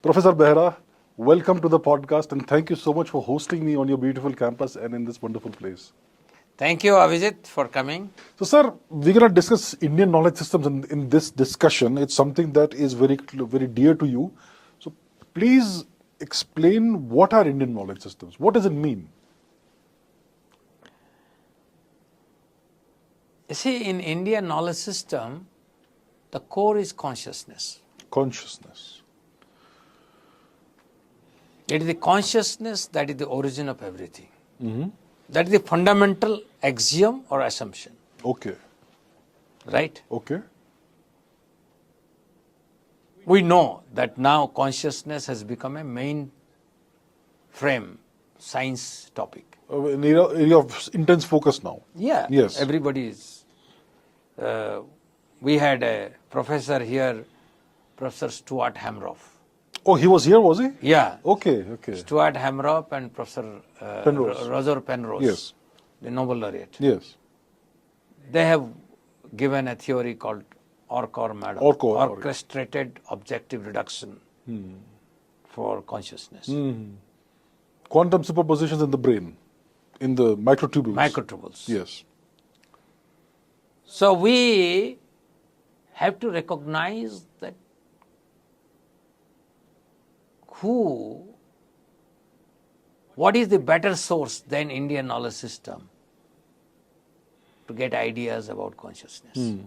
Professor Behera, welcome to the podcast and thank you so much for hosting me on your beautiful campus and in this wonderful place. Thank you, Abhijit, for coming. So, sir, we're going to discuss Indian knowledge systems in this discussion. It's something that is very dear to you. So, please explain what are Indian knowledge systems? What does it mean? You see, in Indian knowledge system, the core is consciousness. Consciousness. It is the consciousness that is the origin of everything. That is the fundamental axiom or assumption. Okay. Right? Okay. We know that now consciousness has become a mainframe science topic. An area of intense focus now. Yeah. Yes. Everybody is. We had a professor here, Professor Stuart Hamroff. Oh, he was here, was he? Yeah. Okay, okay. Stuart Hamroff and Professor Penrose. Roger Penrose, Yes. the Nobel laureate. Yes. They have given a theory called ORCOR model, orchestrated objective reduction for consciousness. Quantum superpositions in the brain, in the microtubules. Microtubules. Yes. So we have to recognize that what is the better source than Indian knowledge system to get ideas about consciousness?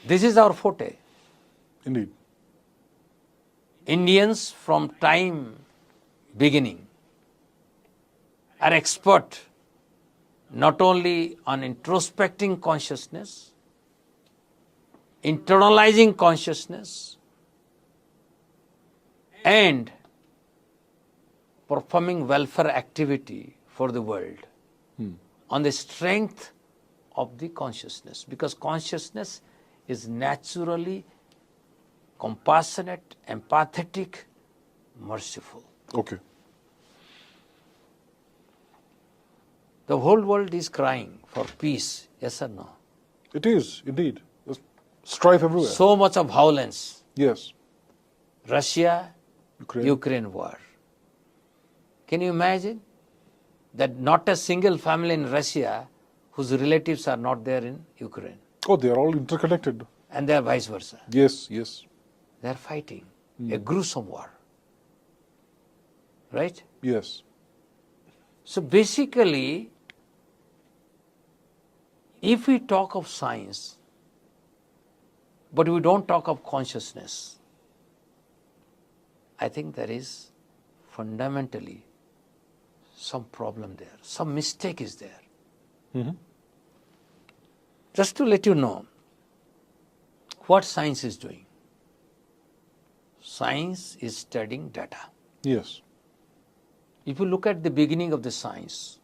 This is our forte. Indeed. Indians from time beginning are expert not only on introspecting consciousness, internalizing consciousness, and performing welfare activity for the world on the strength of the consciousness, because consciousness is naturally compassionate, empathetic, merciful. Okay. The whole world is crying for peace, yes or no? It is, indeed. There's strife everywhere. So much of violence. Yes. Russia, Ukraine. Ukraine war. Can you imagine that not a single family in Russia whose relatives are not there in Ukraine? Oh, they are all interconnected. And they are vice versa. Yes, yes. They are fighting a gruesome war. Right? Yes. So basically, if we talk of science, but we don't talk of consciousness, I think there is fundamentally some problem there, some mistake is there. Just to let you know what science is doing. Science is studying data. Yes. If you look at the beginning of the science,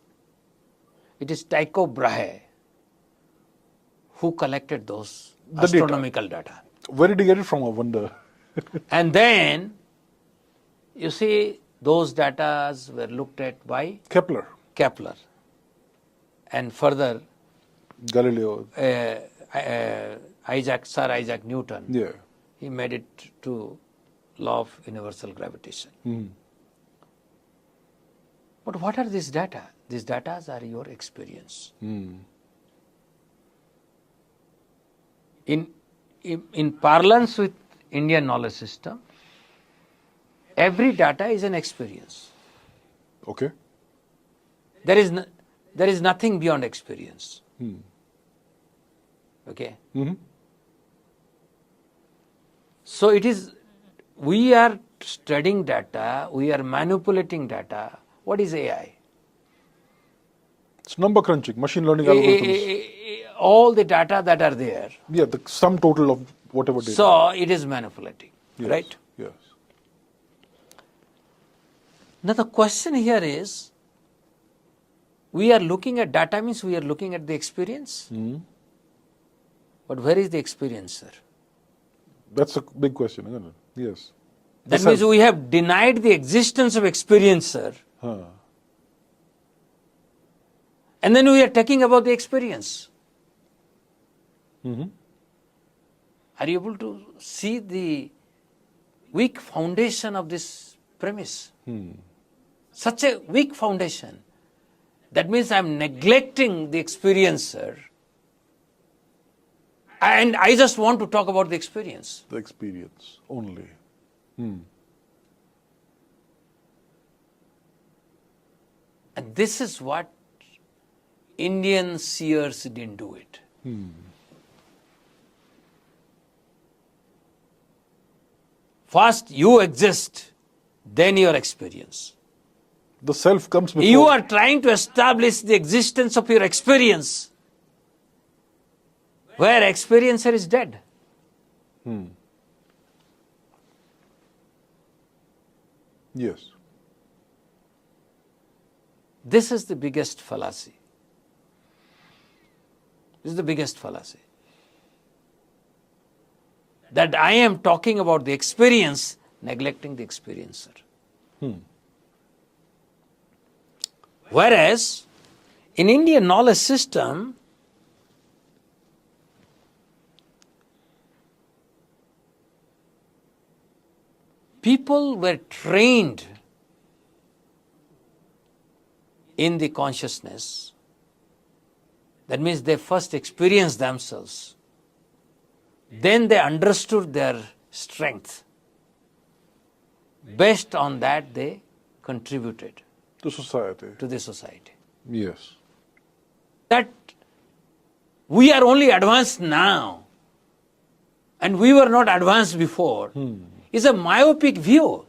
it is Tycho Brahe who collected those astronomical data. Where did he get it from, I wonder? And then, you see, those data were looked at by Kepler. And further, Galileo. Sir Isaac Newton, Yeah. he made it to law of universal gravitation. But what are these data? These data are your experience. In parlance with Indian knowledge system, every data is an experience. Okay. There is nothing beyond experience. Okay. So we are studying data, we are manipulating data. What is AI? It's number crunching, machine learning algorithms. All the data that are there. Yeah, the sum total of whatever data. So it is manipulating, Yes, right? Yes. Now the question here is, we are looking at data means we are looking at the experience. But where is the experience, sir? That's a big question, isn't it? Yes. That means we have denied the existence of experience, sir. And then we are talking about the experience. Are you able to see the weak foundation of this premise. Such a weak foundation. That means I'm neglecting the experiencer. And I just want to talk about the experience. The experience only. And this is what Indian seers didn't do it. First you exist, then your experience. The self comes before. You are trying to establish the existence of your experience, where experiencer is dead. Yes. This is the biggest fallacy. This is the biggest fallacy. That I am talking about the experience, neglecting the experiencer. Whereas, in Indian knowledge system, people were trained in the consciousness. That means they first experienced themselves. Then they understood their strength. Based on that, they contributed To society. to the society. Yes. That we are only advanced now and we were not advanced before is a myopic view.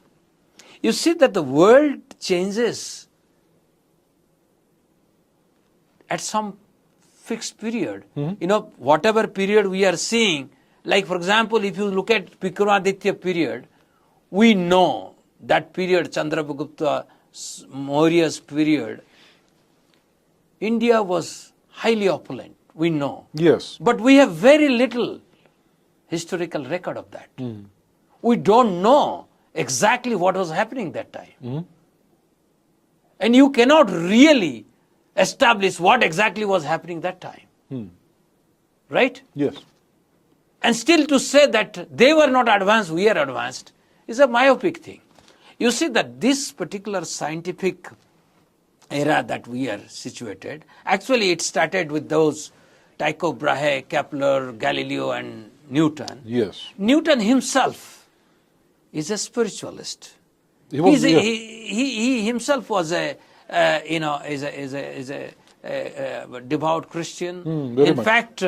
You see that the world changes at some fixed period. You know, whatever period we are seeing, like for example, if you look at Vikramaditya period, we know that period, Chandragupta Maurya's period, India was highly opulent, we know. Yes. But we have very little historical record of that. We don't know exactly what was happening that time. And you cannot really establish what exactly was happening that time. Right? Yes. And still to say that they were not advanced, we are advanced, is a myopic thing. You see that this particular scientific era that we are situated, actually it started with those Tycho Brahe, Kepler, Galileo and Newton. Yes. Newton himself is a spiritualist. He was, He himself was a devout Christian. very In much. fact,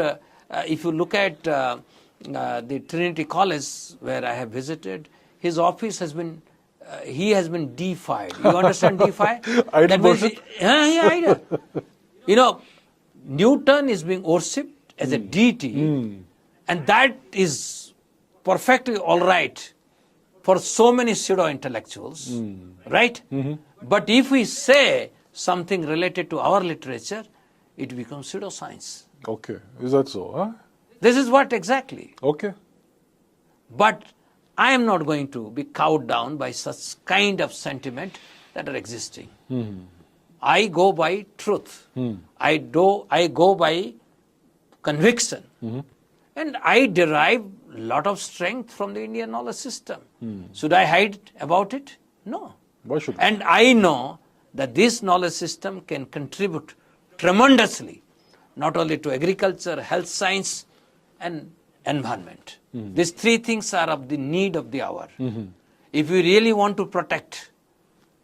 if you look at the Trinity College where I have visited, his office has been he has been deified. You understand deify? Idol worship? I do. You know, Newton is being worshipped as a deity, and that is perfectly all right for so many pseudo-intellectuals, right? But if we say something related to our literature, it becomes pseudoscience. Okay. Is that so? Huh? This is what exactly. Okay. But I am not going to be cowed down by such kind of sentiment that are existing. I go by truth. I go by conviction. And I derive a lot of strength from the Indian knowledge system. Should I hide about it? No. Why should And I know that this knowledge system can contribute tremendously, not only to agriculture, health science, and environment. These three things are of the need of the hour. If we really want to protect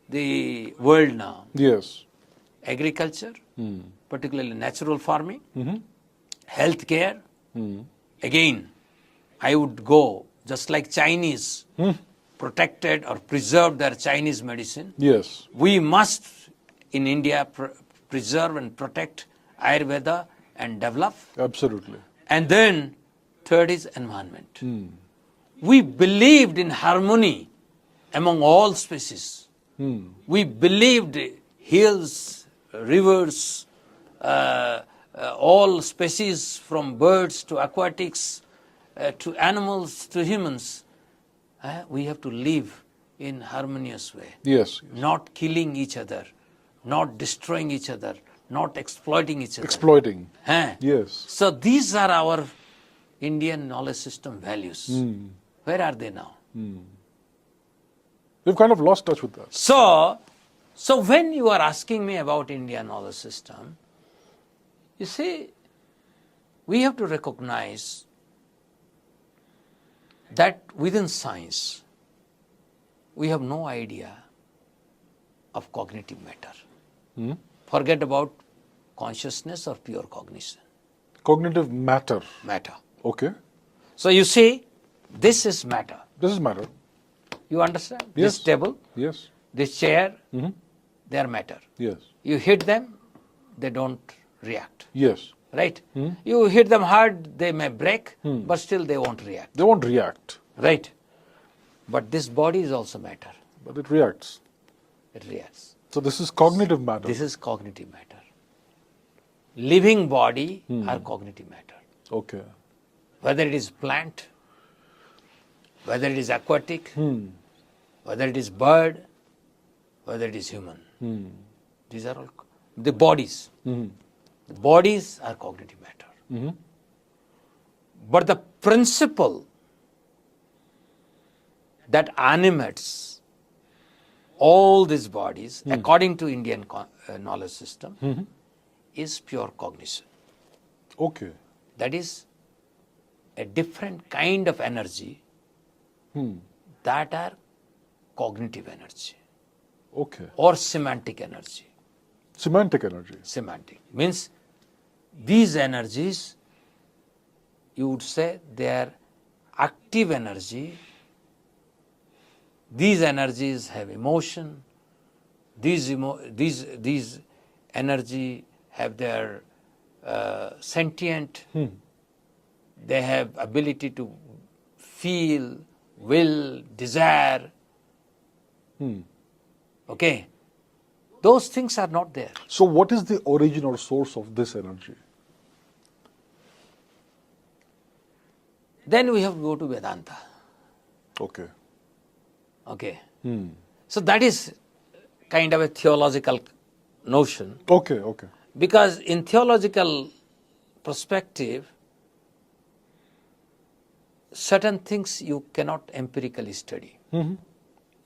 the world now, Yes. agriculture, particularly natural farming, healthcare, again, I would go just like Chinese protected or preserved their Chinese medicine. Yes. We must in India preserve and protect Ayurveda and develop. Absolutely. And then third is environment. We believed in harmony among all species. We believed hills, rivers, all species from birds to aquatics, to animals to humans. We have to live in harmonious way. Yes. Not killing each other, not destroying each other, not exploiting each other. Exploiting. Huh? Yes. So these are our Indian knowledge system values. Where are they now? We've kind of lost touch with that. So when you are asking me about Indian knowledge system, you see, we have to recognize that within science, we have no idea of cognitive matter. Forget about consciousness or pure cognition. Cognitive matter. Matter. Okay. So you see, this is matter. This is matter. You understand? Yes. This table, Yes. this chair, they are matter. Yes. You hit them, they don't react. Yes. Right? You hit them hard, they may break, but still they won't react. They won't react, Right? But this body is also matter. but it reacts. It reacts. So this is cognitive matter. This is cognitive matter. Living body are cognitive matter. Okay. Whether it is plant, whether it is aquatic, whether it is bird, whether it is human. These are all the bodies. The bodies are cognitive matter. But the principle that animates all these bodies, according to Indian knowledge system, is pure cognition. Okay. That is a different kind of energy that are cognitive energy Okay. or semantic energy. Semantic energy. Semantic means these energies, you would say they are active energy. These energies have emotion. These energy have their sentient. They have ability to feel, will, desire. Okay? Those things are not there. So what is the origin or source of this energy? Then we have to go to Vedanta. Okay. Okay? So that is kind of a theological notion, Okay, okay. because in theological perspective, certain things you cannot empirically study.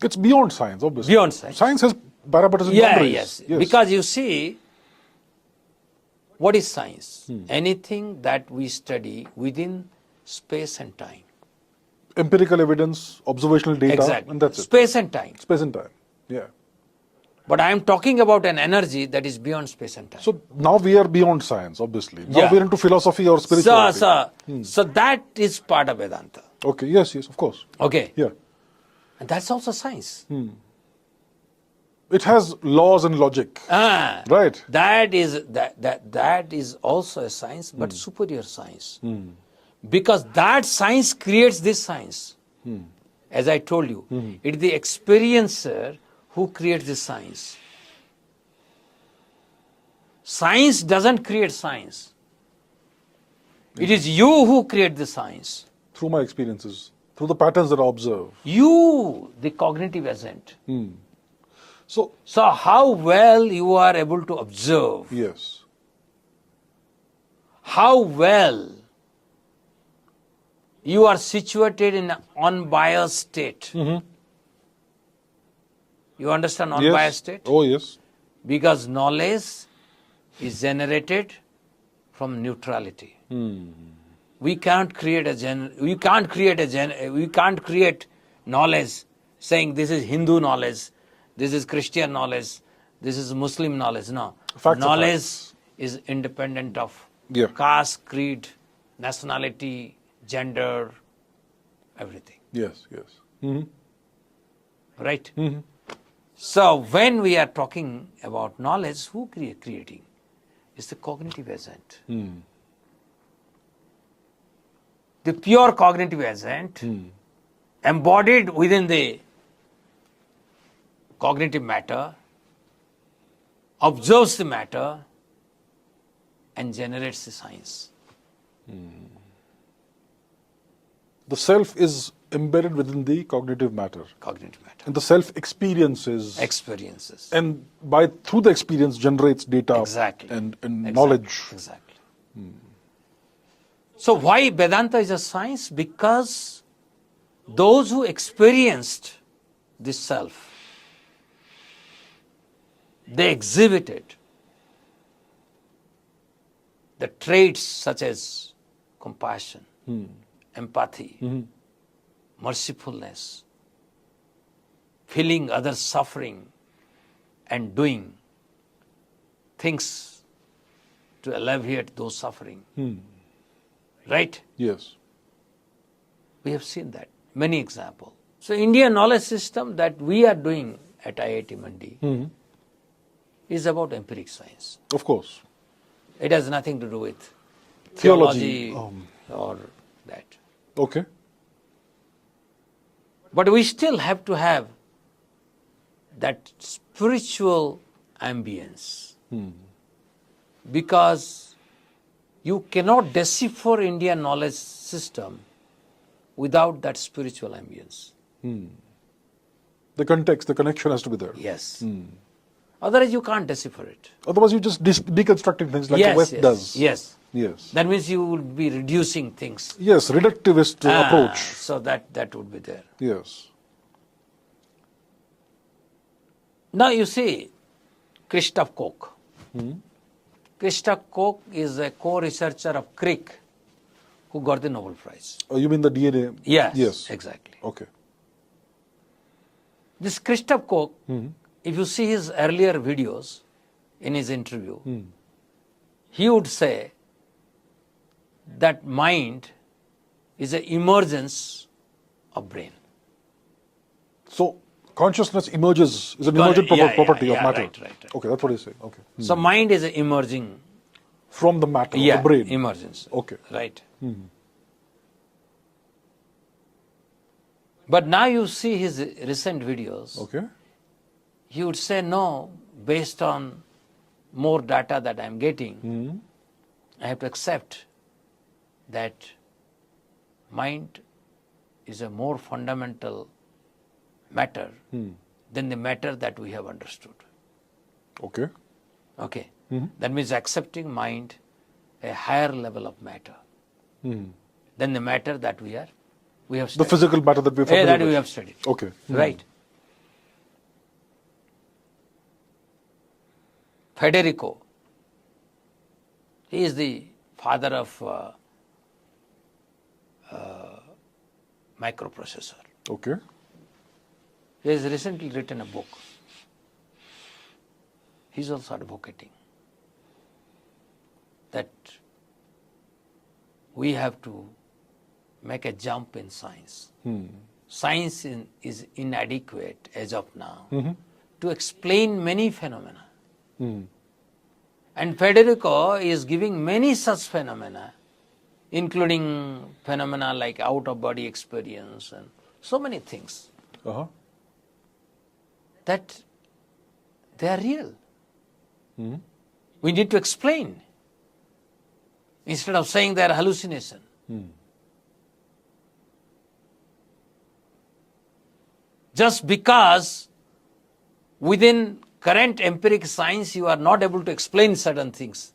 It's beyond science, obviously. Beyond science. Science has parameters and Yeah, boundaries. yes. Because you see, what is science? Anything that we study within space and time. Empirical evidence, observational data, Exactly. and that's it. Space and time. Space and time. Yeah. But I am talking about an energy that is beyond space and time. So now we are beyond science, obviously. Now Yeah. we are into philosophy or spirituality. So that is part of Vedanta. Okay, yes, of course. Okay. Yeah. And that's also science. It has laws and logic. Right. That is also a science, but superior science. Because that science creates this science. As I told you, it is the experiencer who creates this science. Science doesn't create science. It is you who create the science. Through my experiences, through the patterns that I observe. You, the cognitive agent. So, So how well you are able to observe, yes. how well you are situated in an unbiased state. You understand unbiased state? Oh, yes. Because knowledge is generated from neutrality. We can't create knowledge saying this is Hindu knowledge, this is Christian knowledge, this is Muslim knowledge. No. Facts are Knowledge facts. is independent of Yeah. caste, creed, nationality, gender, everything. Yes, yes. Right? So when we are talking about knowledge, who creating? Is the cognitive agent. The pure cognitive agent embodied within the cognitive matter, observes the matter and generates the science. The self is embedded within the cognitive matter. Cognitive matter. And the self experiences. Experiences. And through the experience generates data Exactly. and Exactly. knowledge. Exactly. So why Vedanta is a science? Because those who experienced this self, they exhibited the traits such as compassion, empathy, mercifulness, feeling others' suffering and doing things to alleviate those suffering. Right? Yes. We have seen that. Many examples. So Indian knowledge system that we are doing at IIT Mandi is about empiric science. Of course. It has nothing to do with Theology, or that. Okay. But we still have to have that spiritual ambience. Because you cannot decipher Indian knowledge system without that spiritual ambience. The context, the connection has to be there. Yes. Otherwise you can't decipher it. Otherwise, you just deconstructing things like the West does. Yes. Yes. That means you will be reducing things. Yes, reductivist approach. So that would be there. Yes. Now you see, Christoph Koch. Christoph Koch is a co-researcher of Crick who got the Nobel Prize. Oh, you mean the DNA? Yes, Yes. exactly. Okay. This Christoph Koch, if you see his earlier videos in his interview, he would say that mind is an emergence of brain. So, consciousness emerges, is an emergent property of matter. Right. Okay, that's what he's saying. Okay. So mind is emerging. From the matter, the brain. Emergence. Okay. Right. But now you see his recent videos, Okay. he would say, no, based on more data that I'm getting, I have to accept that mind is a more fundamental matter than the matter that we have understood. Okay. Okay. That means accepting mind a higher level of matter than the matter that we have The studied. physical matter that we've That we have studied. Okay. Right. Federico, he is the father of microprocessor. Okay. He has recently written a book. He is also advocating that we have to make a jump in science. Science is inadequate as of now to explain many phenomena. And Federico is giving many such phenomena, including phenomena like out-of-body experience and so many things, that they are real. We need to explain instead of saying they are hallucination. Just because within current empiric science you are not able to explain certain things,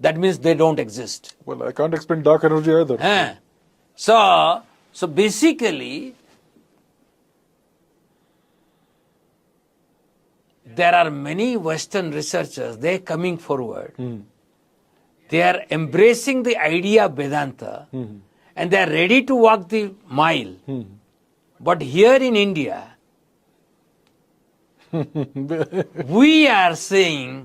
that means they don't exist. Well, I can't explain dark energy either. So basically, there are many Western researchers, they are coming forward. They are embracing the idea of Vedanta and they are ready to walk the mile. But here in India, we are saying,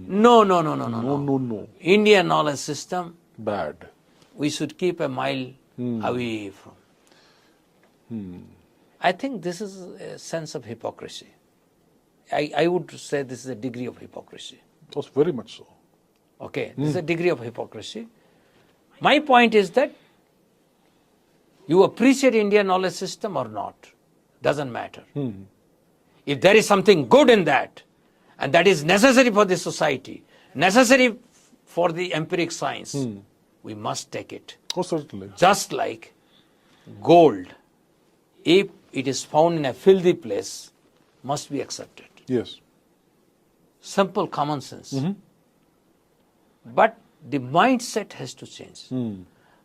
no. Indian knowledge system, Bad. we should keep a mile away from. I think this is a sense of hypocrisy. I would say this is a degree of hypocrisy. It was very much so. Okay, this is a degree of hypocrisy. My point is that you appreciate Indian knowledge system or not, doesn't matter. If there is something good in that, and that is necessary for the society, necessary for the empiric science, we must take it. Oh, certainly. Just like gold, if it is found in a filthy place, must be accepted. Yes. Simple common sense. But the mindset has to change.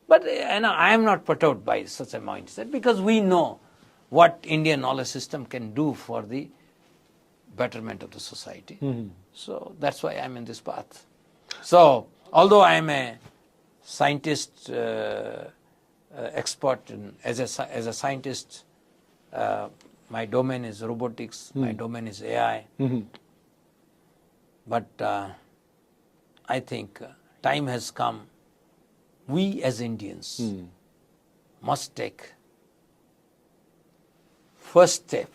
But I am not put out by such a mindset because we know what Indian knowledge system can do for the betterment of the society. So that's why I'm in this path. So although I am a scientist, expert as a scientist, my domain is robotics, my domain is AI. But I think time has come. We as Indians must take first step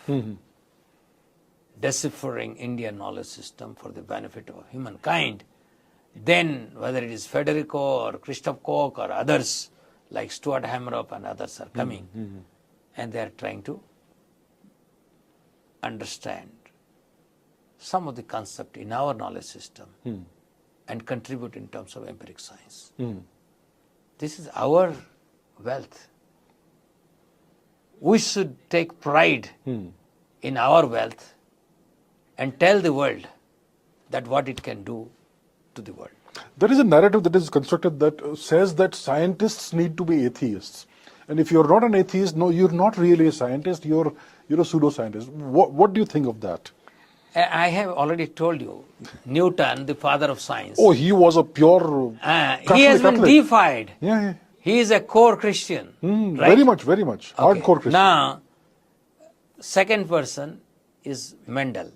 deciphering Indian knowledge system for the benefit of humankind. Then whether it is Federico or Christoph Koch or others like Stuart Hammerup and others are coming and they are trying to understand some of the concept in our knowledge system and contribute in terms of empiric science. This is our wealth. We should take pride in our wealth and tell the world that what it can do to the world. There is a narrative that is constructed that says that scientists need to be atheists. And if you're not an atheist, no, you're not really a scientist, you're a pseudoscientist. What do you think of that? I have already told you, Newton, the father of science. Oh, he was a pure Catholic. He has been deified. Yeah. He is a core Christian. Right? Very much. Okay. Hardcore Christian. Now, second person is Mendel.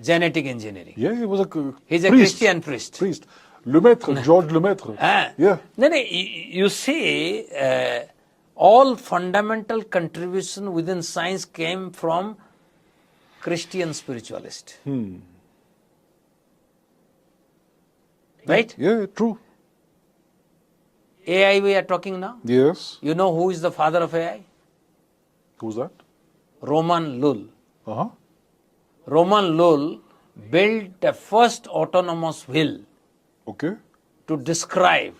Genetic engineering. Yeah, he was a He's a Christian priest. Lemaitre, George Lemaitre. Yeah. Then you see, all fundamental contribution within science came from Christian spiritualist. Right? Yeah, true. AI we are talking now. Yes. You know who is the father of AI? Who's that? Roman Lull. Uh-huh. Roman Lull built the first autonomous wheel to describe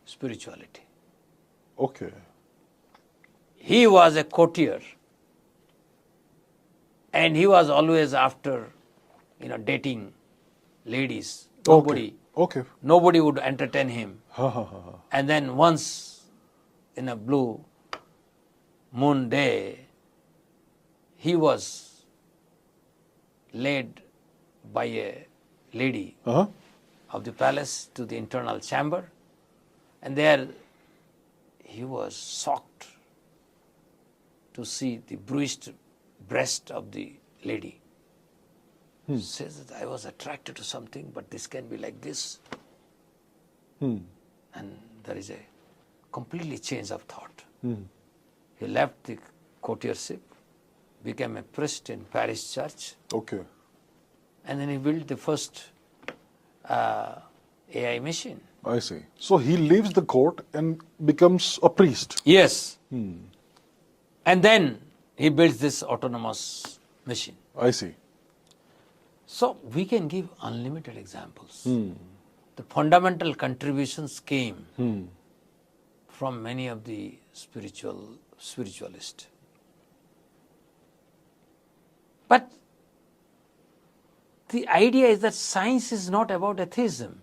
spirituality. Okay. He was a courtier and he was always after, dating ladies. Nobody would entertain him. And then once in a blue moon day, he was led by a lady of the palace to the internal chamber, and there he was shocked to see the bruised breast of the lady. He says that I was attracted to something, but this can be like this. And there is a completely change of thought. He left the courtiership, became a priest in parish church. And then he built the first AI machine. I see. So he leaves the court and becomes a priest. Yes. And then he builds this autonomous machine. I see. So we can give unlimited examples. The fundamental contributions came from many of the spiritualists. But the idea is that science is not about atheism.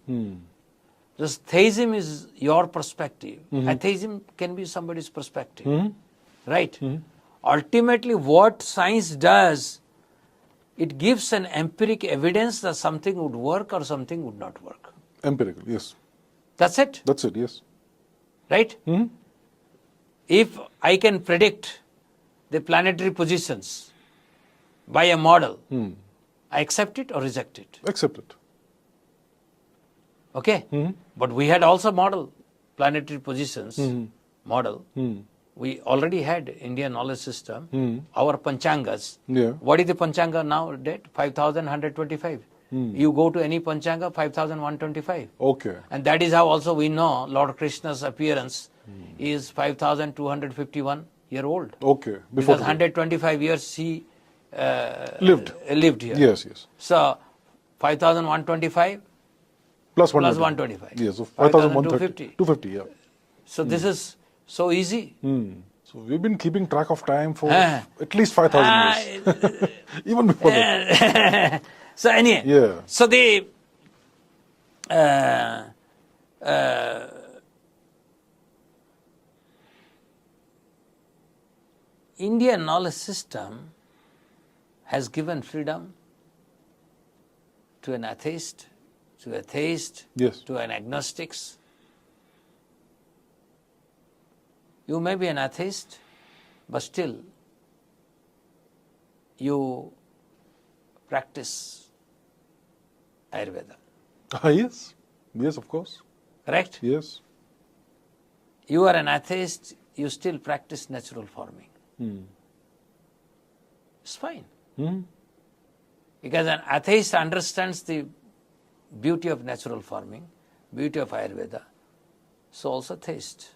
Just theism is your perspective. Atheism can be somebody's perspective. Right? Ultimately, what science does, it gives an empiric evidence that something would work or something would not work. Empirical, yes. That's it? That's it, yes. Right? If I can predict the planetary positions by a model, I accept it or reject it. Accept it. Okay? But we had also model, planetary positions, model. We already had Indian knowledge system, our Panchangas. What is the Panchanga now date? 5,125. You go to any Panchanga, 5,125. And that is how also we know Lord Krishna's appearance is 5,251 year old. Because 125 years he lived here. Yes. So 5,125 plus 125. Yes, so 5,150. 250, yeah. So this is so easy. So we've been keeping track of time for at least 5,000 years. Even before that. So anyway, so the Indian knowledge system has given freedom to an atheist, to a theist, Yes. to an agnostics. You may be an atheist, but still you practice Ayurveda. Yes. Yes, of course. Correct? Yes. You are an atheist, you still practice natural farming. It's fine. Because an atheist understands the beauty of natural farming, beauty of Ayurveda. So also theist.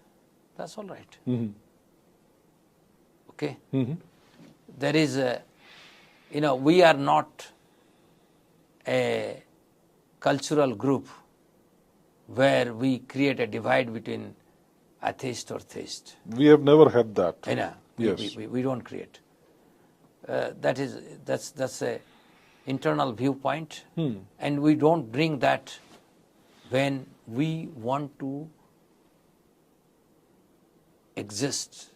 That's all right. Okay? There is a, we are not a cultural group where we create a divide between atheist or theist. We have never had that. Yes. We don't create. That's a internal viewpoint, and we don't bring that when we want to exist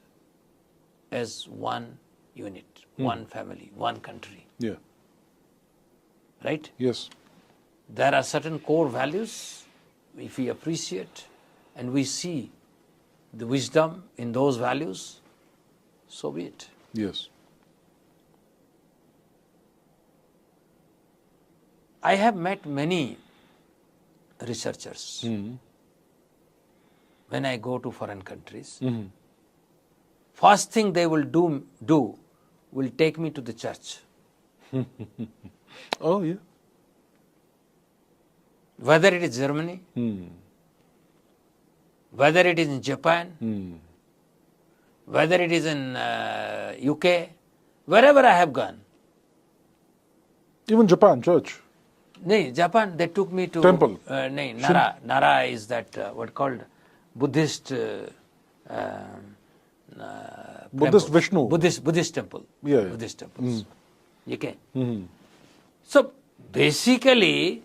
as one unit, one family, one country. Yeah. Right? Yes. There are certain core values, if we appreciate and we see the wisdom in those values, so be it. Yes. I have met many researchers when I go to foreign countries. First thing they will do will take me to the church. Oh, yeah. Whether it is Germany, whether it is in Japan, whether it is in UK, wherever I have gone. Even Japan, church. No, Japan, they took me to Temple. Nara. Nara is that what called Buddhist Buddhist temple. Vishnu. Buddhist temple. Yeah. Buddhist temples. Okay. So basically,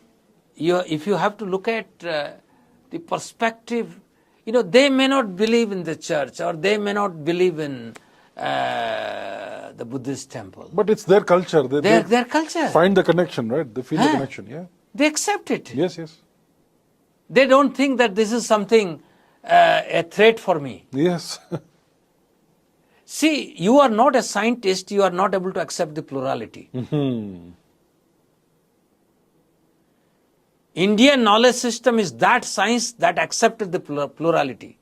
if you have to look at the perspective, they may not believe in the church or they may not believe in the Buddhist temple. But it's their culture. Their culture. Find the connection, right? They feel the connection, yeah. They accept it. Yes, yes. They don't think that this is something, a threat for me. Yes. See, you are not a scientist, you are not able to accept the plurality. Indian knowledge system is that science that accepted the plurality.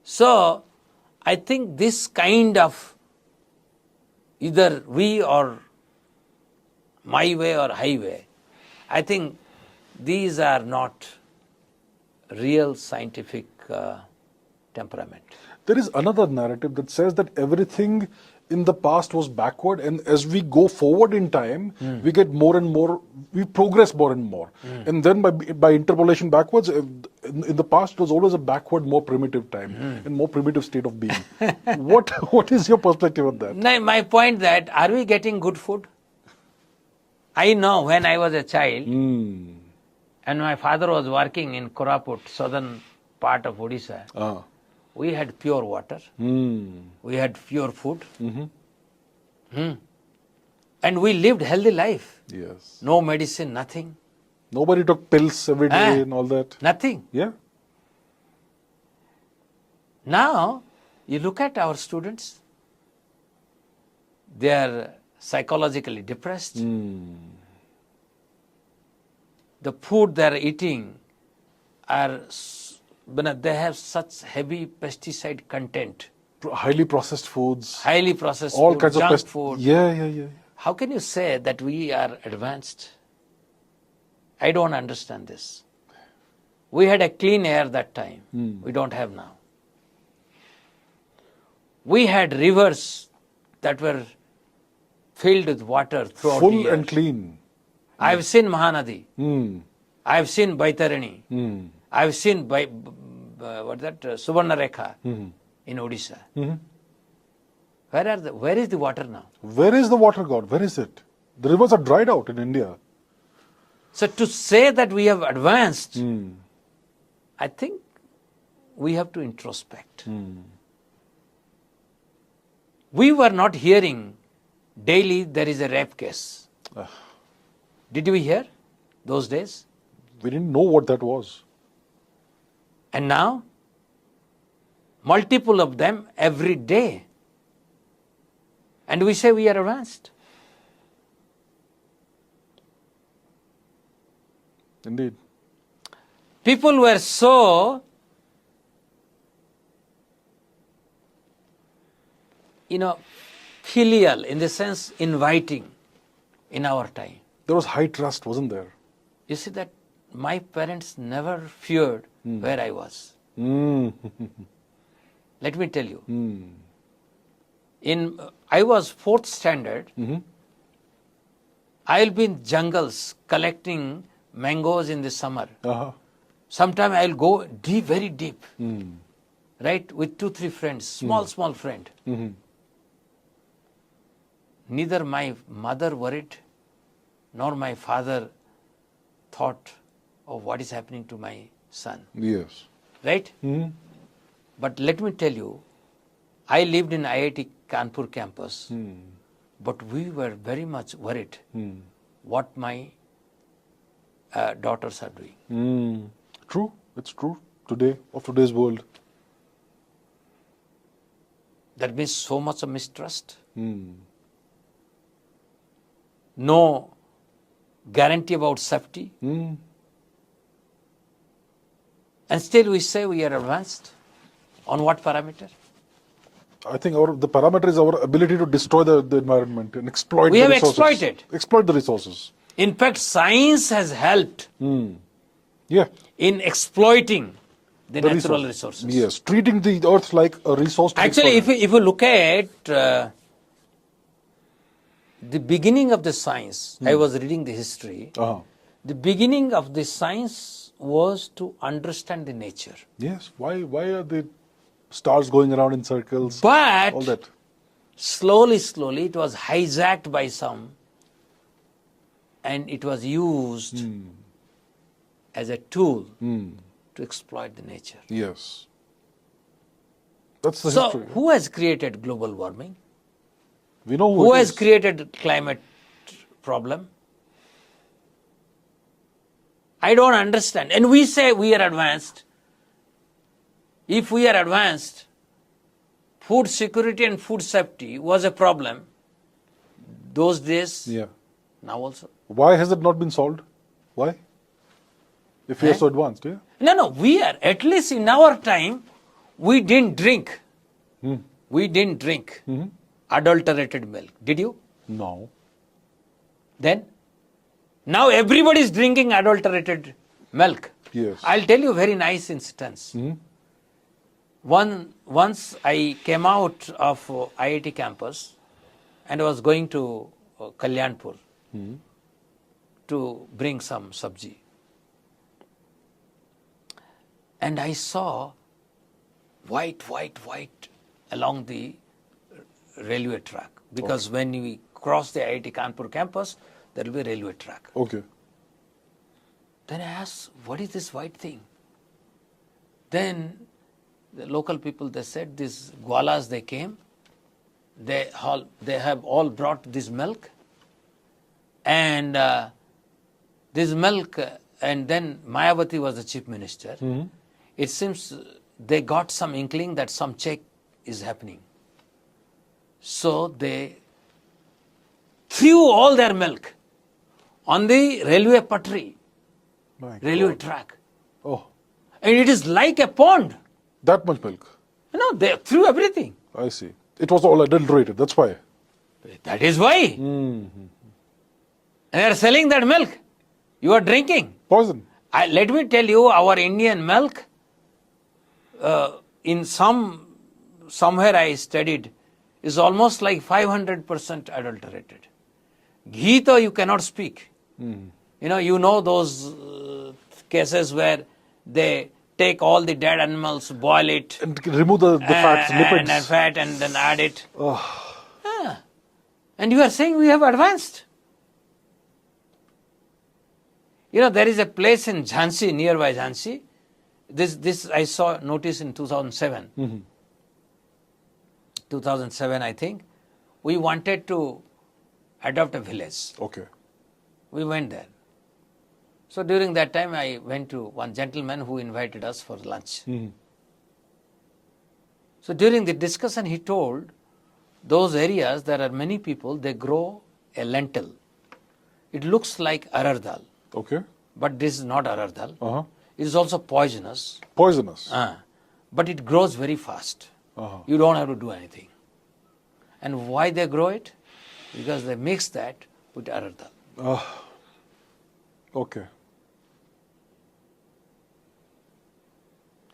So, I think this kind of either we or my way or highway, I think these are not real scientific temperament. There is another narrative that says that everything in the past was backward, and as we go forward in time, we get more and more, we progress more and more. And then by interpolation backwards, in the past it was always a backward, more primitive time, and more primitive state of being. What is your perspective on that? Now, my point that, are we getting good food? I know when I was a child, and my father was working in Koraput, southern part of Odisha, we had pure water, we had pure food, and we lived healthy life. Yes. No medicine, nothing. Nobody took pills every day and all that. Nothing. Yeah. Now, you look at our students, they are psychologically depressed. The food they are eating they have such heavy pesticide content. Highly processed foods. Highly processed all food, kinds junk of food. Yeah. How can you say that we are advanced? I don't understand this. We had a clean air that time. We don't have now. We had rivers that were filled with water throughout the Full year. and clean. I've seen Mahanadi. I've seen Baitarani. I've seen Subarnarekha in Odisha. Where is the water now? Where is the water god? Where is it? The rivers are dried out in India. So to say that we have advanced, I think we have to introspect. We were not hearing daily there is a rape case. Did we hear those days? We didn't know what that was. And now, multiple of them every day. And we say we are advanced. Indeed. People were so, filial, in the sense inviting in our time. There was high trust, wasn't there? You see that my parents never feared where I was. Let me tell you. I was fourth standard. I'll be in jungles collecting mangoes in the summer. Sometime I'll go deep, very deep, right, with 2-3 friends, small friend. Neither my mother worried, nor my father thought of what is happening to my son. Yes. Right? But let me tell you, I lived in IIT Kanpur campus, but we were very much worried what my daughters are doing. True. It's true. Today, of today's world. That means so much of mistrust. No guarantee about safety. And still we say we are advanced. On what parameter? I think the parameter is our ability to destroy the environment and exploit We the have resources. exploited. Exploit the resources. In fact, science has helped Yeah. in exploiting the natural resource. resources. Yes. Treating the earth like a resource to be Actually, exploited. if you look at the beginning of the science, I was reading the history. The beginning of the science was to understand the nature. Yes. Why are the stars going around in circles? But all that. slowly, it was hijacked by some, and it was used as a tool to exploit the nature. Yes. That's the So, history. who has created global warming? We know Who it has is. created climate problem? I don't understand. And we say we are advanced. If we are advanced, food security and food safety was a problem those days, Yeah. now also. Why has it not been solved? Why? If we are so advanced, yeah? No, we are, at least in our time, we didn't drink. We didn't drink adulterated milk. Did you? No. Then? Now everybody is drinking adulterated milk. Yes. I'll tell you a very nice instance. Once I came out of IIT campus and I was going to Kalyanpur to bring some sabji. And I saw white along the railway track. Because when we cross the IIT Kanpur campus, there will be a railway track. Okay. Then I asked, what is this white thing? Then the local people, they said, these gwalas, they came. They have all brought this milk. And this milk, and then Mayawati was the chief minister. It seems they got some inkling that some check is happening. So they threw all their milk on the railway patri, railway track. Oh, And it is like a pond. that much milk. No, they threw everything. I see. It was all adulterated. That's why. That is why. And they are selling that milk. You are drinking. Poison. Let me tell you, our Indian milk, in somewhere I studied, is almost like 500% adulterated. Ghee, though, you cannot speak. You know those cases where they take all the dead animals, boil it, And remove the fats, lipids. and fat, and then add it. Ah. And you are saying we have advanced. There is a place in Jhansi, nearby Jhansi. This I saw notice in 2007. 2007, I think, we wanted to adopt a village. Okay. We went there. So during that time, I went to one gentleman who invited us for lunch. So during the discussion, he told those areas, there are many people, they grow a lentil. It looks like arar dal. Okay. But this is not arar dal. Uh-huh. It is also poisonous. Poisonous. But it grows very fast. You don't have to do anything. And why they grow it? Because they mix that with arar dal. Okay.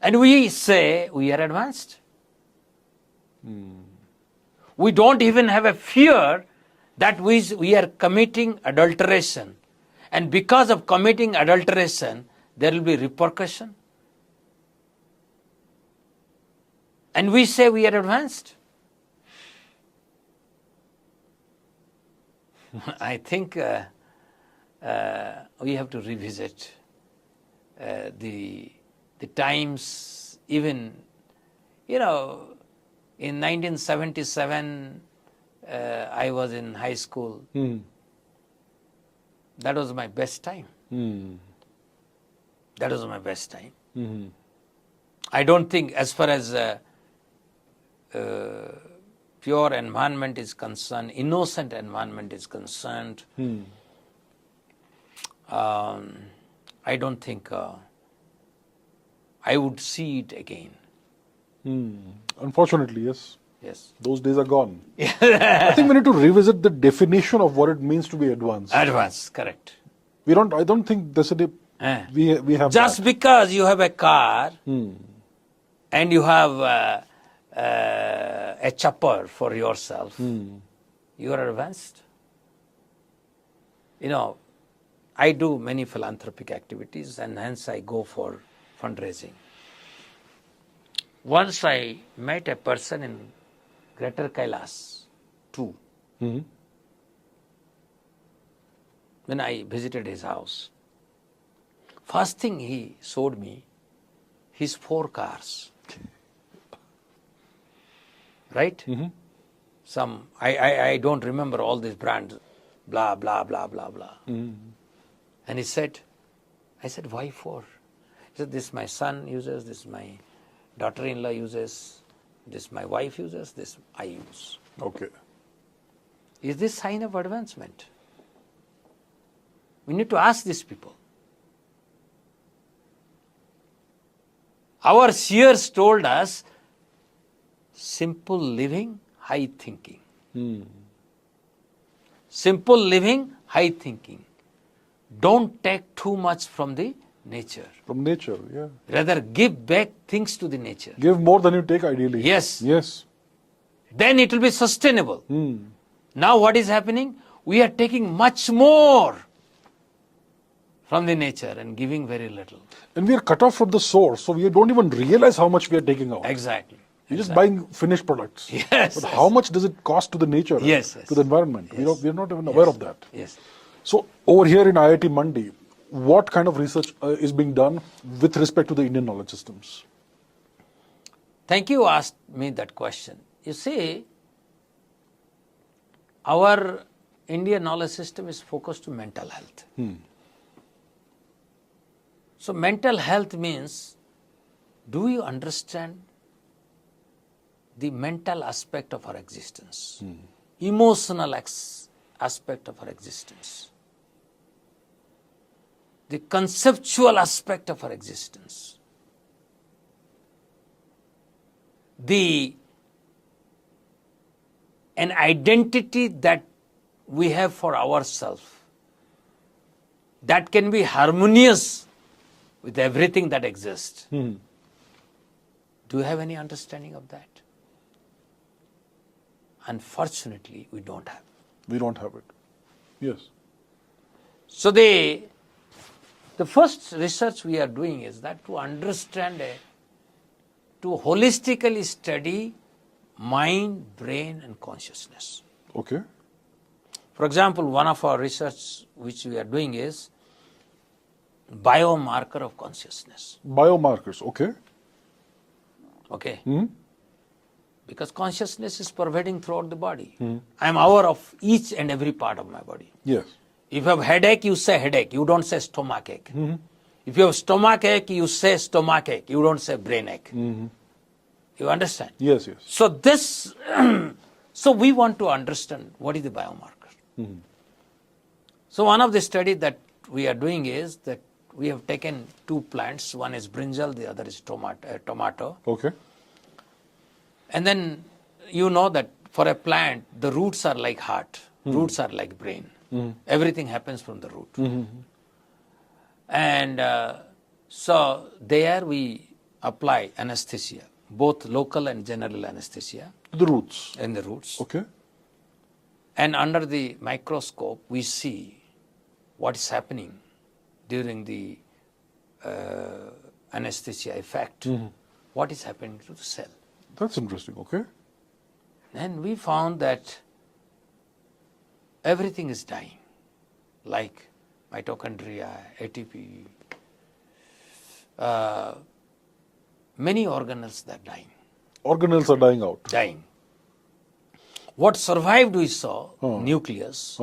And we say we are advanced. We don't even have a fear that we are committing adulteration. And because of committing adulteration, there will be repercussion. And we say we are advanced. I think we have to revisit the times, even, in 1977, I was in high school. That was my best time. That was my best time. I don't think, as far as pure environment is concerned, innocent environment is concerned, I don't think I would see it again. Unfortunately, yes. Yes. Those days are gone. I think we need to revisit the definition of what it means to be advanced. Advanced, correct. I don't think there's we have just that. because you have a car and you have a chopper for yourself, you are advanced. I do many philanthropic activities and hence I go for fundraising. Once I met a person in Greater Kailas too. When I visited his house, first thing he showed me his 4 cars. Right? Some, I don't remember all these brands, blah, blah, blah, blah, blah. And I said, why 4? He said, this my son uses, this my daughter-in-law uses, this my wife uses, this I use. Okay. Is this sign of advancement? We need to ask these people. Our seers told us, simple living, high thinking. Simple living, high thinking. Don't take too much from the nature. From nature, yeah. Rather, give back things to the nature. Give more than you take, ideally. Yes. Yes. Then it will be sustainable. Now what is happening? We are taking much more from the nature and giving very little. And we are cut off from the source, so we don't even realize how much we are taking out. Exactly. You're just buying finished products. Yes. But how much does it cost to the nature, Yes, to the environment? Yes. We are not even aware of that. Yes. So over here in IIT Mandi, what kind of research is being done with respect to the Indian knowledge systems? Thank you asked me that question. You see, our Indian knowledge system is focused to mental health. So mental health means, do you understand the mental aspect of our existence, emotional aspect of our existence, the conceptual aspect of our existence, an identity that we have for ourselves that can be harmonious with everything that exists. Do you have any understanding of that? Unfortunately, we don't have. We don't have it. Yes. So the first research we are doing is that to understand, to holistically study mind, brain and consciousness. Okay. For example, one of our research which we are doing is biomarker of consciousness. Biomarkers, okay. Okay. Because consciousness is pervading throughout the body. I am aware of each and every part of my body. Yes. If you have headache, you say headache. You don't say stomach ache. If you have stomach ache, you say stomach ache. You don't say brain ache. You understand? Yes, yes. So this, so we want to understand what is the biomarker. So one of the studies that we are doing is that we have taken two plants. One is brinjal, the other is tomato. Okay. And then you know that for a plant, the roots are like heart. Roots are like brain. Everything happens from the root. And so there we apply anesthesia, both local and general anesthesia. The roots. In the roots. Okay. And under the microscope, we see what is happening during the anesthesia effect. What is happening to the cell. That's interesting. Okay. And we found that everything is dying, like mitochondria, ATP, many organelles that are dying. Organelles are dying out. Dying. What survived we saw, nucleus,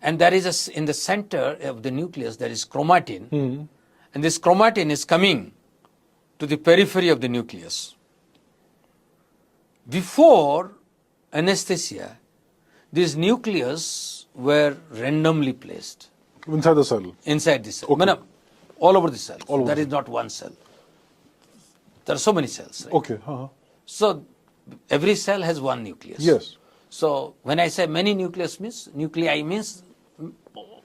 and there is in the center of the nucleus there is chromatin, and this chromatin is coming to the periphery of the nucleus. Before anesthesia, these nucleus were randomly placed. Inside the cell. Inside the cell. Okay. All over the cell. Over There is not one cell. There are so many cells. Right? Okay. So every cell has one nucleus. Yes. So when I say many nucleus means, nuclei means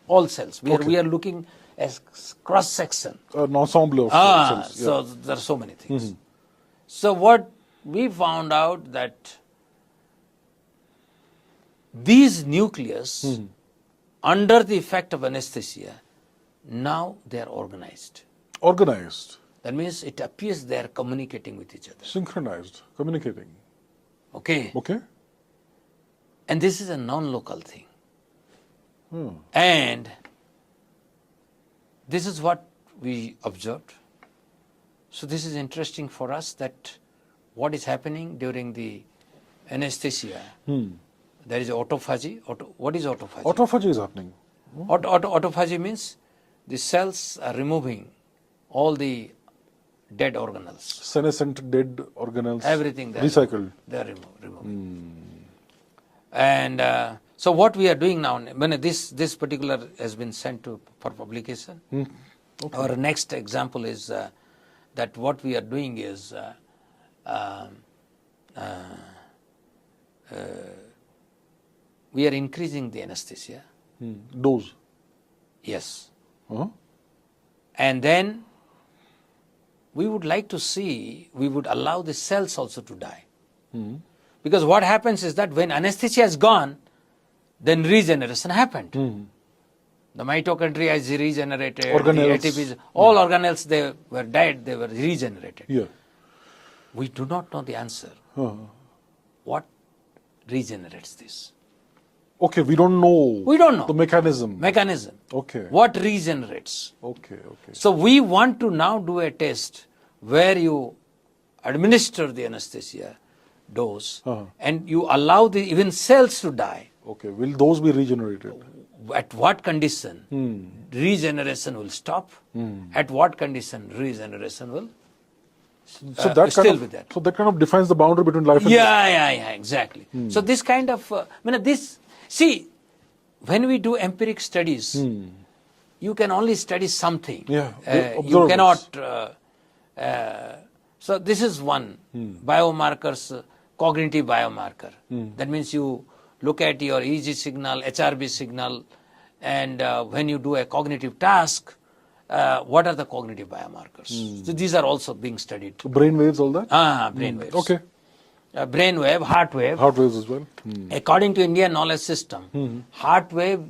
all cells. We are looking at cross section. An ensemble of cells. Yeah. So there are so many things. So what we found out that these nucleus, under the effect of anesthesia, now they are organized. Organized. That means it appears they are communicating with each other. Synchronized. Communicating. Okay? Okay. And this is a non-local thing. And this is what we observed. So this is interesting for us that what is happening during the anesthesia. There is autophagy. What is autophagy? Autophagy is happening. Autophagy means the cells are removing all the dead organelles. Senescent dead organelles. Everything there. Recycled. They are removed. And so what we are doing now, when this particular has been sent for publication, our next example is that what we are doing is we are increasing the anesthesia. Dose. Yes. And then we would like to see, we would allow the cells also to die. Because what happens is that when anesthesia is gone, then regeneration happened. The mitochondria is regenerated, Organelles. the ATPs, all organelles, they were dead, they were regenerated. Yeah. We do not know the answer. What regenerates this? Okay, we don't know. We don't know. The mechanism. Okay. What regenerates? Okay. So we want to now do a test where you administer the anesthesia dose and you allow the even cells to die. Okay, will those be regenerated? At what condition regeneration will stop? At what condition regeneration will So that still kind of, with that? So that kind of defines the boundary between life and death. Yeah, exactly. So this kind of, see, when we do empiric studies, you can only study something. Yeah, you cannot. So this is one biomarkers, cognitive biomarker. That means you look at your EEG signal, HRB signal, and when you do a cognitive task, what are the cognitive biomarkers? So these are also being studied. Brain waves, all that? Brain waves. Okay. Brain wave, heart wave. Heart waves as well. According to Indian knowledge system, heart wave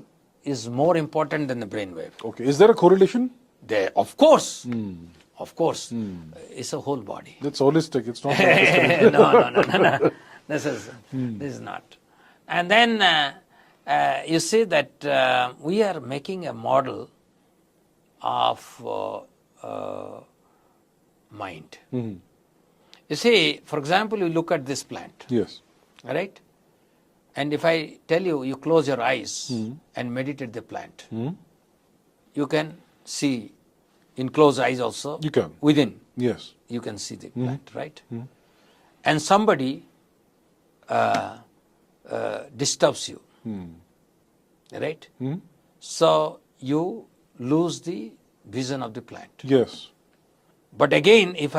is more important than the brain wave. Okay. Is there a correlation? There, of course. Of course. It's a whole body. It's holistic. It's not holistic. No. This is not. And then you see that we are making a model of mind. You see, for example, you look at this plant, Yes. right? And if I tell you, you close your eyes and meditate the plant, you can see in closed eyes also. You can. Within, Yes. you can see the plant, right? And somebody disturbs you, right? So you lose the vision of the plant. Yes. But again, if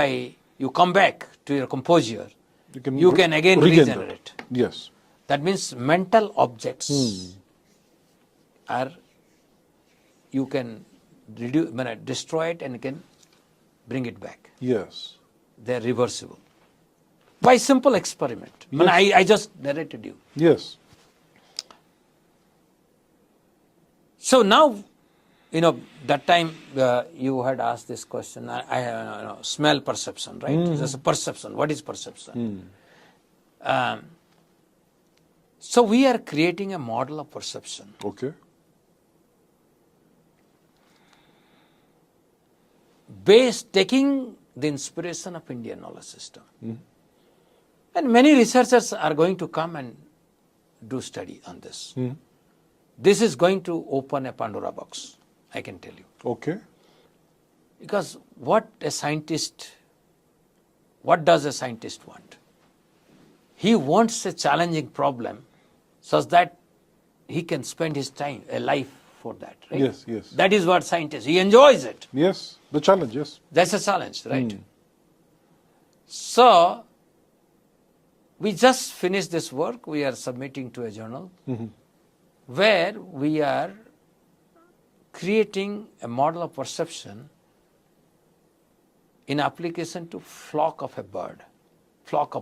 you come back to your composure, you can again regain regenerate. that. Yes. That means mental objects are, you can destroy it and you can bring it back. Yes. They are reversible. By simple experiment. Yes. I just narrated you. Yes. So now, that time you had asked this question, I smell perception, right? There's a perception. What is perception? So we are creating a model of perception. Okay. Taking the inspiration of Indian knowledge system. And many researchers are going to come and do study on this. This is going to open a Pandora box, I can tell you. Okay. Because what does a scientist want? He wants a challenging problem such that he can spend his time, a life for that, right? Yes, yes. That is what scientist, he enjoys it. Yes. The challenge, yes. That's a challenge, right? So, we just finished this work, we are submitting to a journal, where we are creating a model of perception in application to flock of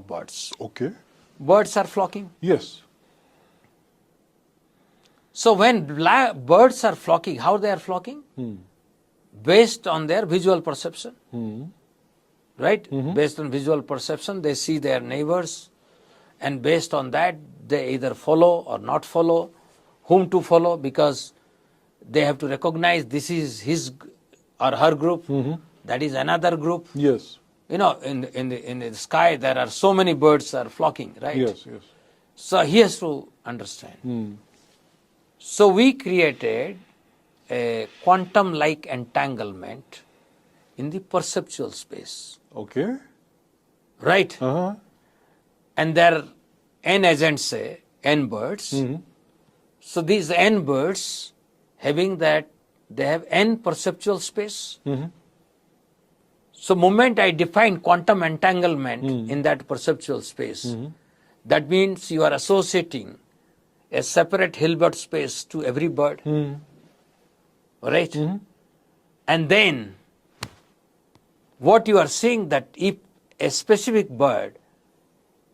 birds. Okay. Birds are flocking. Yes. So when birds are flocking, how they are flocking? Based on their visual perception. Right? Based on visual perception, they see their neighbors, and based on that, they either follow or not follow, whom to follow, because they have to recognize this is his or her group, that is another group. Yes. In the sky, there are so many birds are flocking, right? Yes, yes. So he has to understand. So we created a quantum-like entanglement in the perceptual space. Okay. Right? Uh-huh. And there are n agents, say, n birds. So these n birds, having that, they have n perceptual space. So moment I define quantum entanglement in that perceptual space, that means you are associating a separate Hilbert space to every bird. Right? And then what you are seeing, that if a specific bird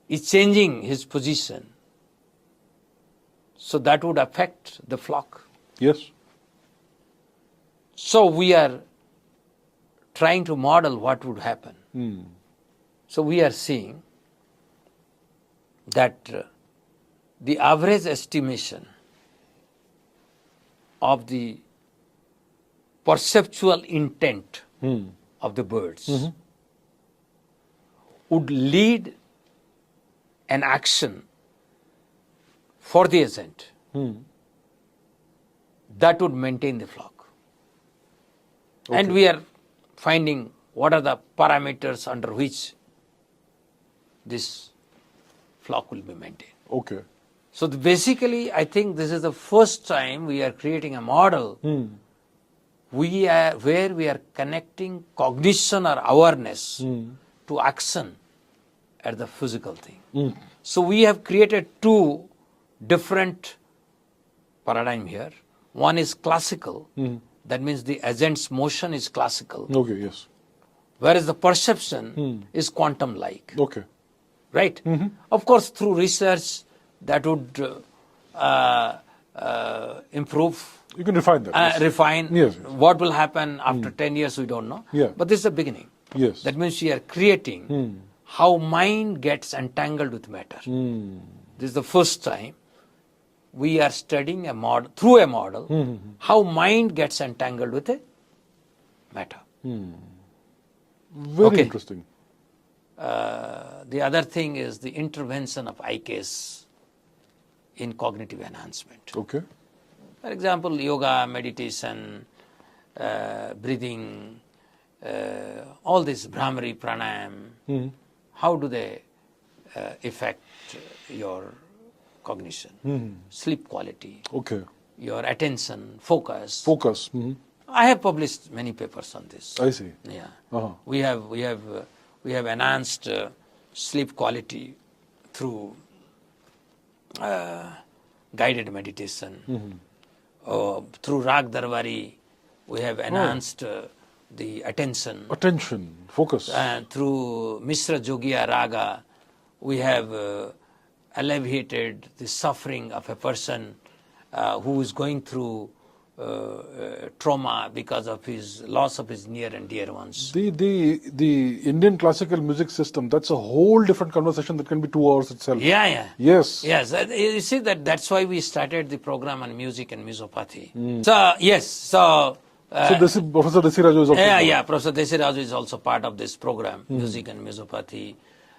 is changing his position, so that would affect the flock. Yes. So we are trying to model what would happen. So we are seeing that the average estimation of the perceptual intent of the birds would lead an action for the agent that would maintain the flock. Okay. And we are finding what are the parameters under which this flock will be maintained. Okay. So basically, I think this is the first time we are creating a model where we are connecting cognition or awareness to action at the physical thing. So we have created two different paradigm here. One is classical. That means the agent's motion is classical. Okay, yes. Whereas the perception is quantum-like. Okay. Right? Of course, through research, that would improve. You can refine that. Yes. Refine. Yes. What will happen after 10 years, we don't know. Yeah. But this is the beginning. Yes. That means we are creating how mind gets entangled with matter. This is the first time we are studying a model, through a model, how mind gets entangled with a matter. Very Okay. interesting. the other thing is the intervention of IKS in cognitive enhancement. Okay. For example, yoga, meditation, breathing, all this Brahmari, pranayam, how do they affect your cognition, sleep quality, Okay. your attention, focus. Focus. I have published many papers on this. I see. Yeah, Uh-huh. we have enhanced sleep quality through guided meditation. Through Rag Darwari, we have enhanced the attention. Attention, focus. And through Mishra Jogiya Raga, we have alleviated the suffering of a person who is going through trauma because of his loss of his near and dear ones. The Indian classical music system, that's a whole different conversation that can be 2 hours itself. Yeah. Yes. Yes, you see that's why we started the program on music and musopathy. So yes, so this is Professor Desiraju is also. yeah, Professor Desiraju is also part of this program, music and musopathy.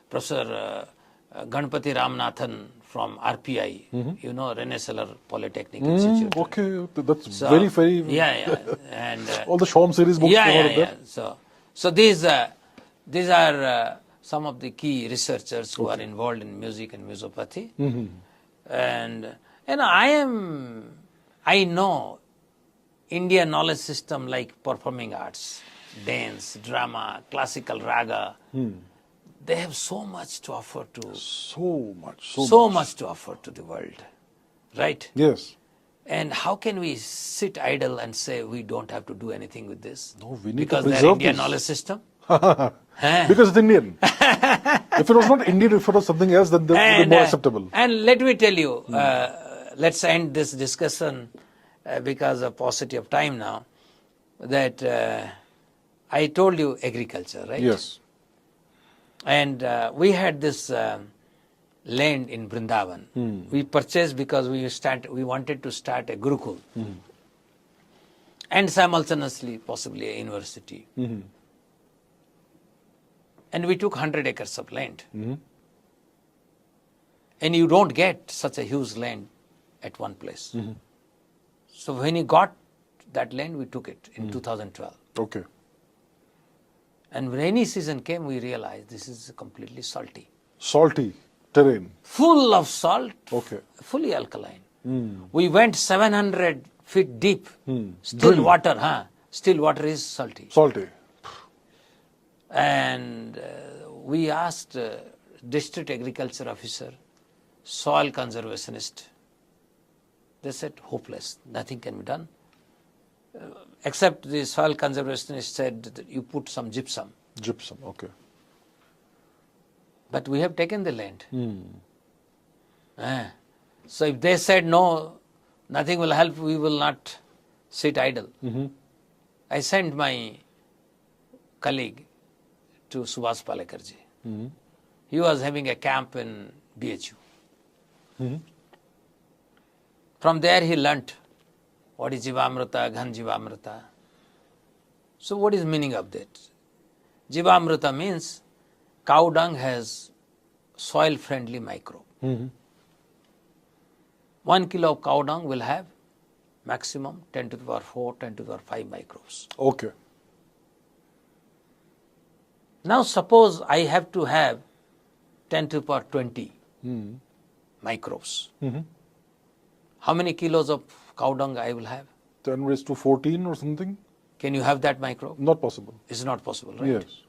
Professor Ganpati Ramanathan from RPI, you know, Rensselaer Polytechnic Institute. Okay, that's So, very. Yeah, and all the Shom series books. yeah. So these are some of the key researchers who are involved in music and musopathy, and I know Indian knowledge system like performing arts, dance, drama, classical raga. They have so much to offer to So much to offer to the world, right? Yes. And how can we sit idle and say we don't have to do anything with this? No, we need because to they're preserve Indian this. knowledge system. Because it's Indian. If it was not Indian, if it was something else, then that would be more acceptable. And let me tell you, let's end this discussion because of paucity of time now, that I told you agriculture, right? Yes. And we had this land in Vrindavan. We purchased because we wanted to start a Gurukul and simultaneously possibly a university. And we took 100 acres of land. And you don't get such a huge land at one place. So when we got that land, we took it in 2012. Okay. And when rainy season came, we realized this is completely salty. Salty terrain. Full of salt, Okay. fully alkaline. We went 700 feet deep. Still Drill. water, still water is salty. Salty. And we asked district agriculture officer, soil conservationist. They said hopeless, nothing can be done. Except the soil conservationist said that you put some gypsum. Gypsum, okay. But we have taken the land. So if they said no, nothing will help, we will not sit idle. I sent my colleague to Subhas Palekarji. He was having a camp in BHU. From there he learnt what is Jivamrita, Ghan Jivamrita. So what is meaning of that? Jivamrita means cow dung has soil-friendly microbe. 1 kilo of cow dung will have maximum 10 to the power 4, 10 to the power 5 microbes. Okay. Now suppose I have to have 10 to the power 20 microbes. How many kilos of cow dung I will have? 10 raised to 14 or something? Can you have that microbe? Not possible. It's not possible, right? Yes.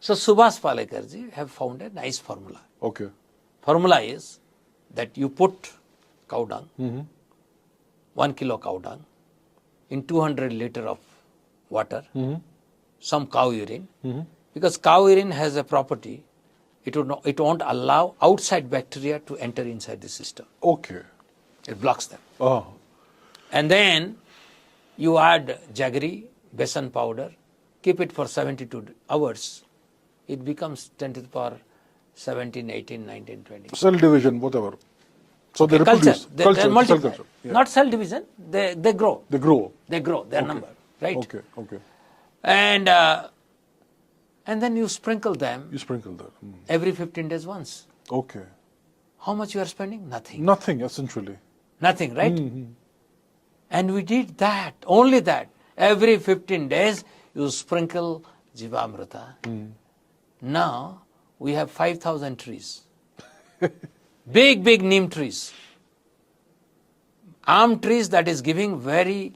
So Subhas Palekarji have found a nice formula. Okay. Formula is that you put cow dung, 1 kilo cow dung, in 200 liter of water, some cow urine, because cow urine has a property, it won't allow outside bacteria to enter inside the system. Okay. It blocks them. Ah. And then you add jaggery, besan powder, keep it for 72 hours. It becomes 10 to the power 17, 18, 19, 20. Cell division, whatever. So they Culture. reproduce. They Culture, multiply. cell culture. Yeah. Not cell division, they grow. They grow. They grow, their number, right? Okay. And and then you sprinkle them You sprinkle that. every 15 days once. Okay. How much you are spending? Nothing. Nothing, essentially. Nothing, right? And we did that, only that. Every 15 days, you sprinkle Jivamrita. Now, we have 5,000 trees. Big, big neem trees. Alm trees that is giving very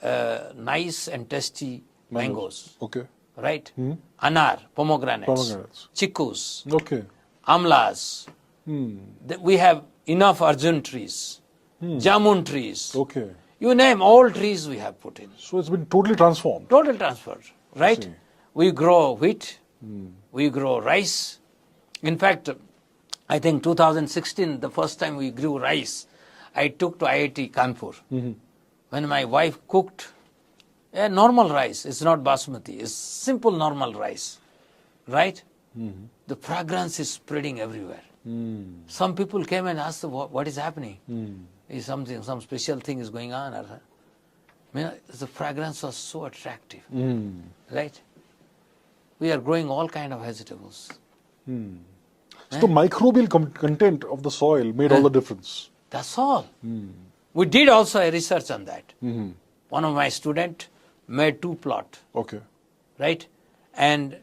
nice and tasty mangoes. Okay. Right? Anar, pomegranates, Pomegranates. chickus, Okay. amlas. We have enough arjun trees, jamun trees. Okay. You name, all trees we have put in. So it's been totally transformed. Total transfer, right? see. We grow wheat, we grow rice. In fact, I think 2016, the first time we grew rice, I took to IIT Kanpur. When my wife cooked a normal rice, it's not basmati, it's simple normal rice, right? The fragrance is spreading everywhere. Some people came and asked, what is happening? Is something, some special thing is going on? I mean, the fragrance was so attractive, right? We are growing all kind of vegetables. So the microbial content of the soil made all the difference. That's all. We did also a research on that. One of my students made 2 plots, Okay. right? And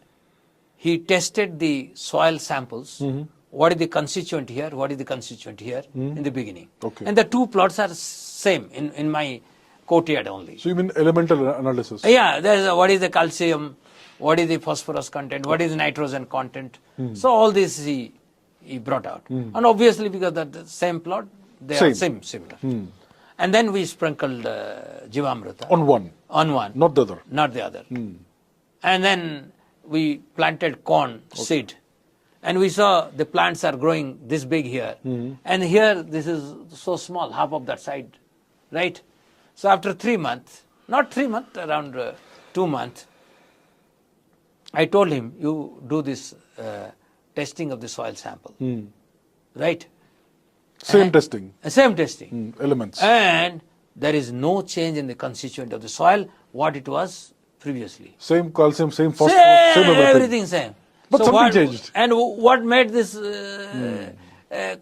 he tested the soil samples. What is the constituent here? What is the constituent here in the beginning? Okay. And the 2 plots are same in my courtyard only. So you mean elemental analysis? Yeah, there's what is the calcium, what is the phosphorus content, what is the nitrogen content. So all this he brought out. And obviously because the same plot, they are similar. And then we sprinkled Jivamrita. On one. On one. Not the other. Not the other. And then we planted corn seed. And we saw the plants are growing this big here. And here this is so small, half of that side, right? So after 3 months, not 3 months, around 2 months, I told him, you do this testing of the soil sample, right? Same testing. Same testing. Elements. And there is no change in the constituent of the soil, what it was previously. Same calcium, same phosphorus, same everything same. But something changed. And what made this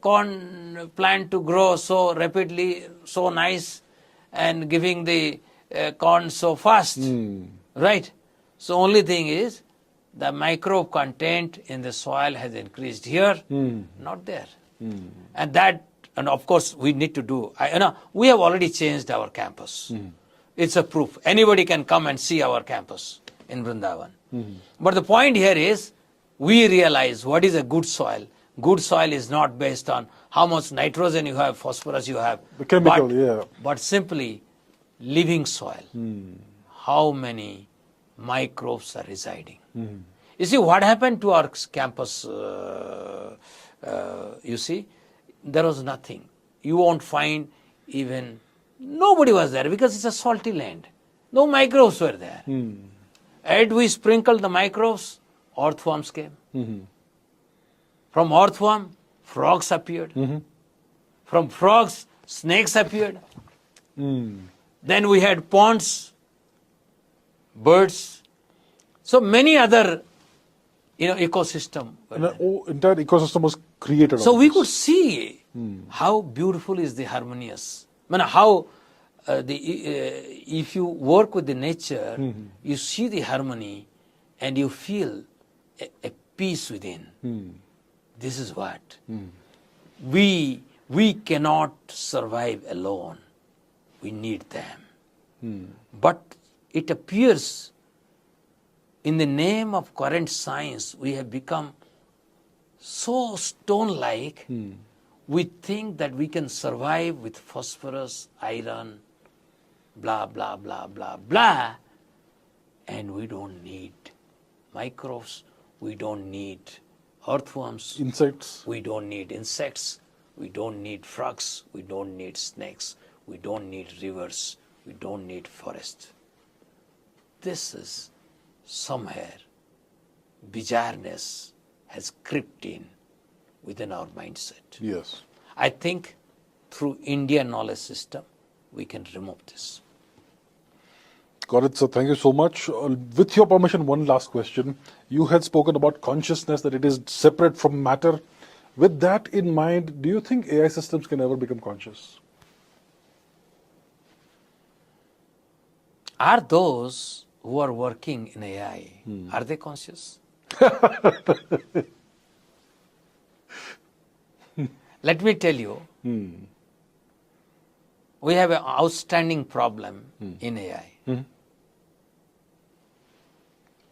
corn plant to grow so rapidly, so nice, and giving the corn so fast, right? So only thing is, the microbe content in the soil has increased here, not there. And that, and of course, we need to do, we have already changed our campus. It's a proof. Anybody can come and see our campus in Vrindavan. But the point here is, we realize what is a good soil. Good soil is not based on how much nitrogen you have, phosphorus you have. The chemical, but simply living soil. How many microbes are residing. You see, what happened to our campus, you see, there was nothing. You won't find even, nobody was there because it's a salty land. No microbes were there. As we sprinkled the microbes, earthworms came. From earthworm, frogs appeared. From frogs, snakes appeared. Then we had ponds, birds. So many other, ecosystem. And an entire ecosystem was created. So we could see how beautiful is the harmonious. I mean, how if you work with the nature, you see the harmony and you feel a peace within. This is what. We cannot survive alone. We need them. But it appears in the name of current science, we have become so stone-like, we think that we can survive with phosphorus, iron, blah, blah, blah, blah, blah, and we don't need microbes, we don't need earthworms, insects, we don't need insects, we don't need frogs, we don't need snakes, we don't need rivers, we don't need forest. This is somewhere bizarreness has crept in within our mindset. Yes. I think through Indian knowledge system, we can remove this. Got it, sir. Thank you so much. With your permission, one last question. You had spoken about consciousness, that it is separate from matter. With that in mind, do you think AI systems can ever become conscious? Are those who are working in AI, are they conscious? Let me tell you, we have an outstanding problem in AI.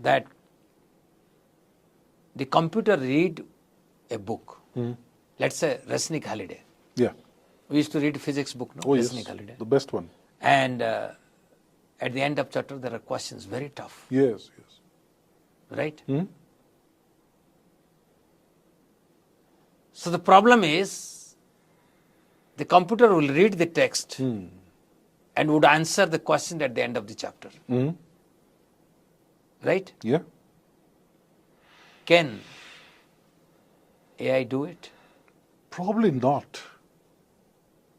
That the computer read a book. Let's say Resnick Holiday. Yeah. We used to read physics book, no? Oh, yes. Resnick Holiday. The best one. And at the end of chapter, there are questions, very tough, Yes, yes. right? So the problem is, the computer will read the text and would answer the question at the end of the chapter. Right? Yeah. Can AI do it? Probably not.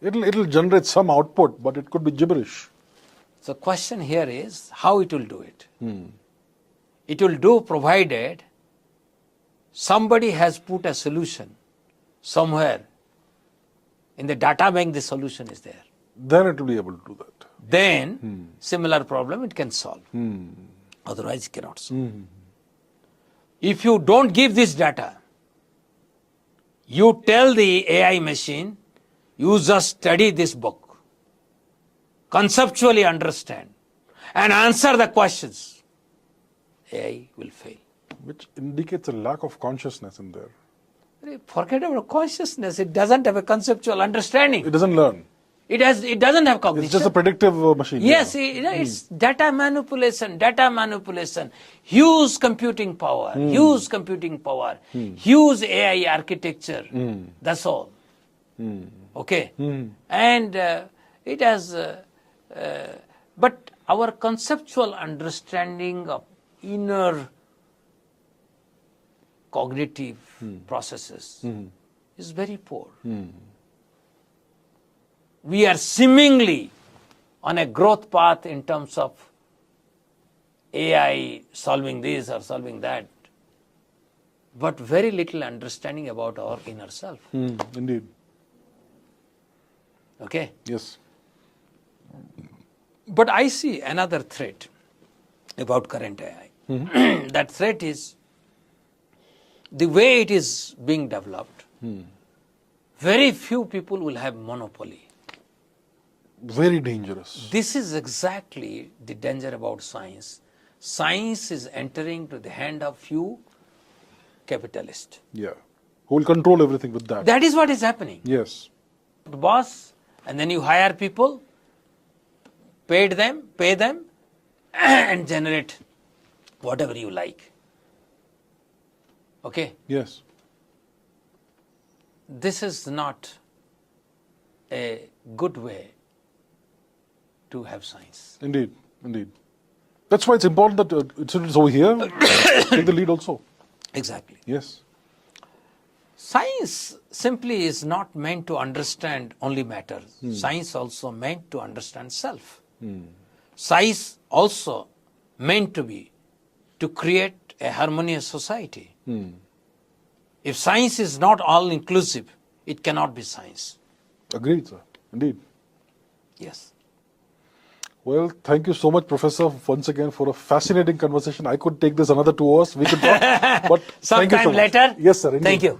It'll generate some output, but it could be gibberish. So question here is how it will do it. It will do provided somebody has put a solution somewhere in the data bank, the solution is there. Then it will be able to do that. Then similar problem it can solve. Otherwise it cannot solve. If you don't give this data, you tell the AI machine, you just study this book, conceptually understand, and answer the questions, AI will fail. Which indicates a lack of consciousness in there. Forget about consciousness, it doesn't have a conceptual understanding. It doesn't learn. It doesn't have cognition. It's just a predictive machine. Yes, Yeah. it's data manipulation, huge computing power, huge AI architecture. That's all. Okay? And it has, but our conceptual understanding of inner cognitive processes is very poor. We are seemingly on a growth path in terms of AI solving this or solving that, but very little understanding about our inner self. Indeed. Okay? Yes. But I see another threat about current AI. That threat is the way it is being developed. Very few people will have monopoly. Very dangerous. This is exactly the danger about science. Science is entering to the hand of few capitalists. Yeah. Who will control everything with that. That is what is happening. Yes. The boss, and then you hire people, pay them, and generate whatever you like. Okay? Yes. This is not a good way to have science. Indeed. Indeed. That's why it's important that it's over here. Take the lead also. Exactly. Yes. Science simply is not meant to understand only matter. Science also meant to understand self. Science also meant to be to create a harmonious society. If science is not all inclusive, it cannot be science. Agreed, sir. Indeed. Yes. Well, thank you so much, Professor, once again for a fascinating conversation. I could take this another 2 hours. We could talk, but thank you so Sometime much. later. Yes, sir. Indeed. Thank you.